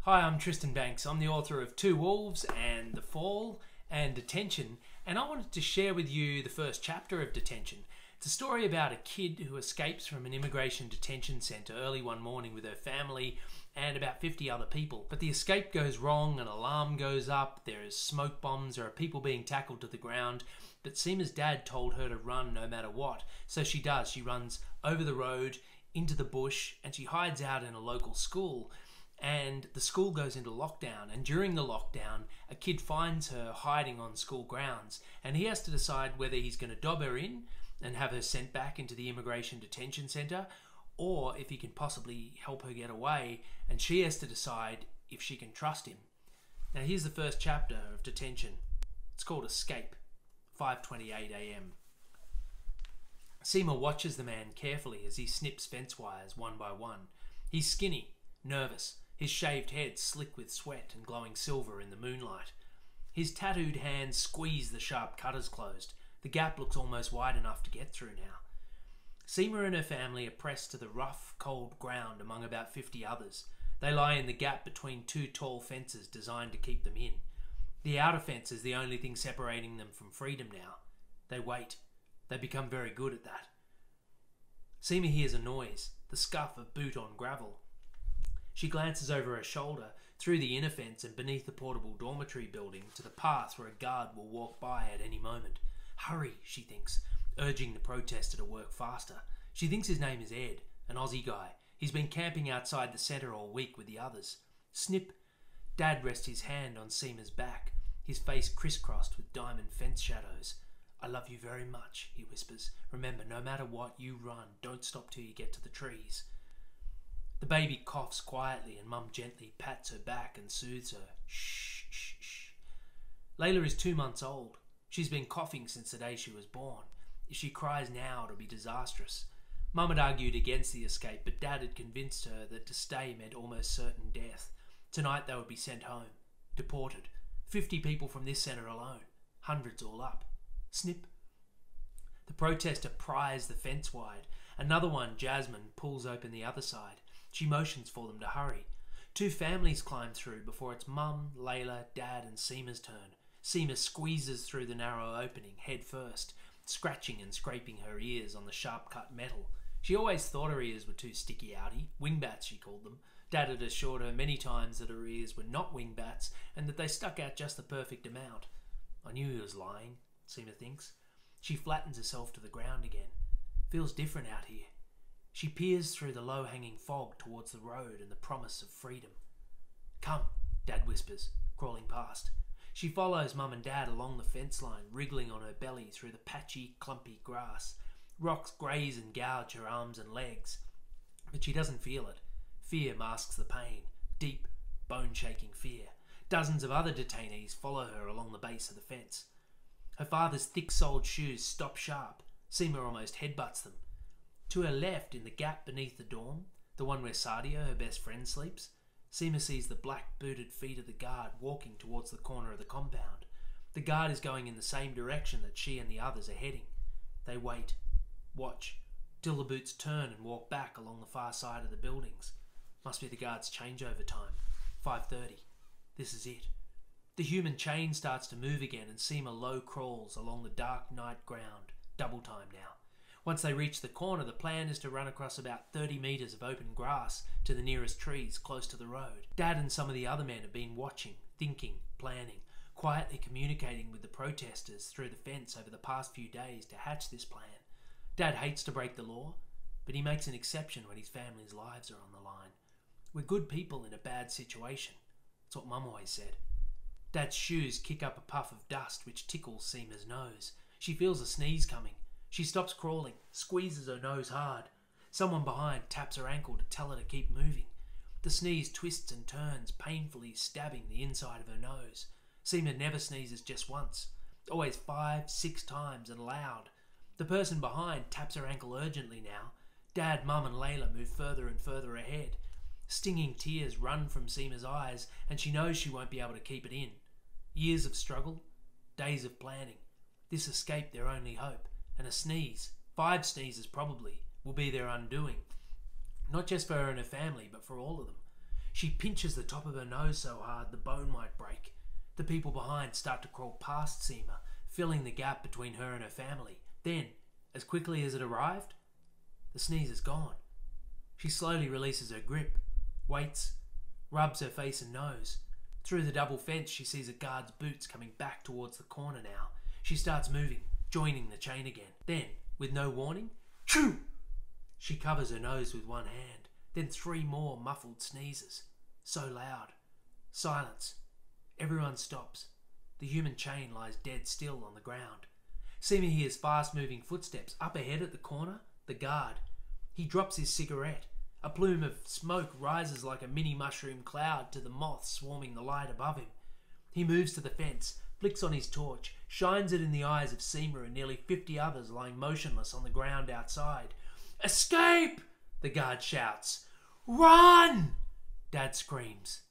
Hi, I'm Tristan Bancks. I'm the author of Two Wolves and The Fall and Detention, and I wanted to share with you the first chapter of Detention. It's a story about a kid who escapes from an immigration detention centre early one morning with her family and about 50 other people. But the escape goes wrong, an alarm goes up, there is smoke bombs, there are people being tackled to the ground. But Sima's dad told her to run no matter what, so she does. She runs over the road, into the bush, and she hides out in a local school. And the school goes into lockdown, and during the lockdown a kid finds her hiding on school grounds, and he has to decide whether he's going to dob her in and have her sent back into the immigration detention centre, or if he can possibly help her get away, and she has to decide if she can trust him. Now here's the first chapter of Detention. It's called Escape. 5:28 a.m. Sima watches the man carefully as he snips fence wires one by one. He's skinny, nervous, his shaved head slick with sweat and glowing silver in the moonlight. His tattooed hands squeeze the sharp cutters closed. The gap looks almost wide enough to get through now. Sima and her family are pressed to the rough, cold ground among about 50 others. They lie in the gap between two tall fences designed to keep them in. The outer fence is the only thing separating them from freedom now. They wait. They become very good at that. Sima hears a noise, the scuff of boot on gravel. She glances over her shoulder, through the inner fence and beneath the portable dormitory building to the path where a guard will walk by at any moment. Hurry, she thinks, urging the protester to work faster. She thinks his name is Ed, an Aussie guy. He's been camping outside the centre all week with the others. Snip. Dad rests his hand on Sima's back, his face crisscrossed with diamond fence shadows. I love you very much, he whispers. Remember, no matter what, you run. Don't stop till you get to the trees. The baby coughs quietly and Mum gently pats her back and soothes her. Shh, shh, shh. Layla is 2 months old. She's been coughing since the day she was born. If she cries now, it'll be disastrous. Mum had argued against the escape, but Dad had convinced her that to stay meant almost certain death. Tonight they would be sent home, deported. 50 people from this centre alone. Hundreds all up. Snip. The protester pries the fence wide. Another one, Jasmine, pulls open the other side. She motions for them to hurry. 2 families climb through before it's Mum, Layla, Dad and Sima's turn. Sima squeezes through the narrow opening, head first, scratching and scraping her ears on the sharp-cut metal. She always thought her ears were too sticky-outy, wingbats she called them. Dad had assured her many times that her ears were not wingbats and that they stuck out just the perfect amount. I knew he was lying, Sima thinks. She flattens herself to the ground again. Feels different out here. She peers through the low-hanging fog towards the road and the promise of freedom. Come, Dad whispers, crawling past. She follows Mum and Dad along the fence line, wriggling on her belly through the patchy, clumpy grass. Rocks graze and gouge her arms and legs, but she doesn't feel it. Fear masks the pain, deep, bone-shaking fear. Dozens of other detainees follow her along the base of the fence. Her father's thick-soled shoes stop sharp. Sima almost headbutts them. To her left, in the gap beneath the dorm, the one where Sadia, her best friend, sleeps, Sima sees the black-booted feet of the guard walking towards the corner of the compound. The guard is going in the same direction that she and the others are heading. They wait, watch, till the boots turn and walk back along the far side of the buildings. Must be the guard's changeover time. 5:30. This is it. The human chain starts to move again and Sima low crawls along the dark night ground. Double time now. Once they reach the corner, the plan is to run across about 30 metres of open grass to the nearest trees close to the road. Dad and some of the other men have been watching, thinking, planning, quietly communicating with the protesters through the fence over the past few days to hatch this plan. Dad hates to break the law, but he makes an exception when his family's lives are on the line. We're good people in a bad situation. That's what Mum always said. Dad's shoes kick up a puff of dust which tickles Sima's nose. She feels a sneeze coming. She stops crawling, squeezes her nose hard. Someone behind taps her ankle to tell her to keep moving. The sneeze twists and turns, painfully stabbing the inside of her nose. Sima never sneezes just once, always 5, 6 times and loud. The person behind taps her ankle urgently now. Dad, Mum and Layla move further and further ahead. Stinging tears run from Sima's eyes and she knows she won't be able to keep it in. Years of struggle, days of planning. This escape their only hope. And a sneeze, 5 sneezes probably, will be their undoing. Not just for her and her family, but for all of them. She pinches the top of her nose so hard the bone might break. The people behind start to crawl past Sima, filling the gap between her and her family. Then, as quickly as it arrived, the sneeze is gone. She slowly releases her grip, waits, rubs her face and nose. Through the double fence, she sees a guard's boots coming back towards the corner now. She starts moving, joining the chain again. Then, with no warning, choo! She covers her nose with one hand. Then 3 more muffled sneezes. So loud. Silence. Everyone stops. The human chain lies dead still on the ground. Sima hears fast-moving footsteps. Up ahead at the corner, the guard. He drops his cigarette. A plume of smoke rises like a mini mushroom cloud to the moths swarming the light above him. He moves to the fence, flicks on his torch, shines it in the eyes of Sima and nearly 50 others lying motionless on the ground outside. "Escape!" the guard shouts. "Run!" Dad screams.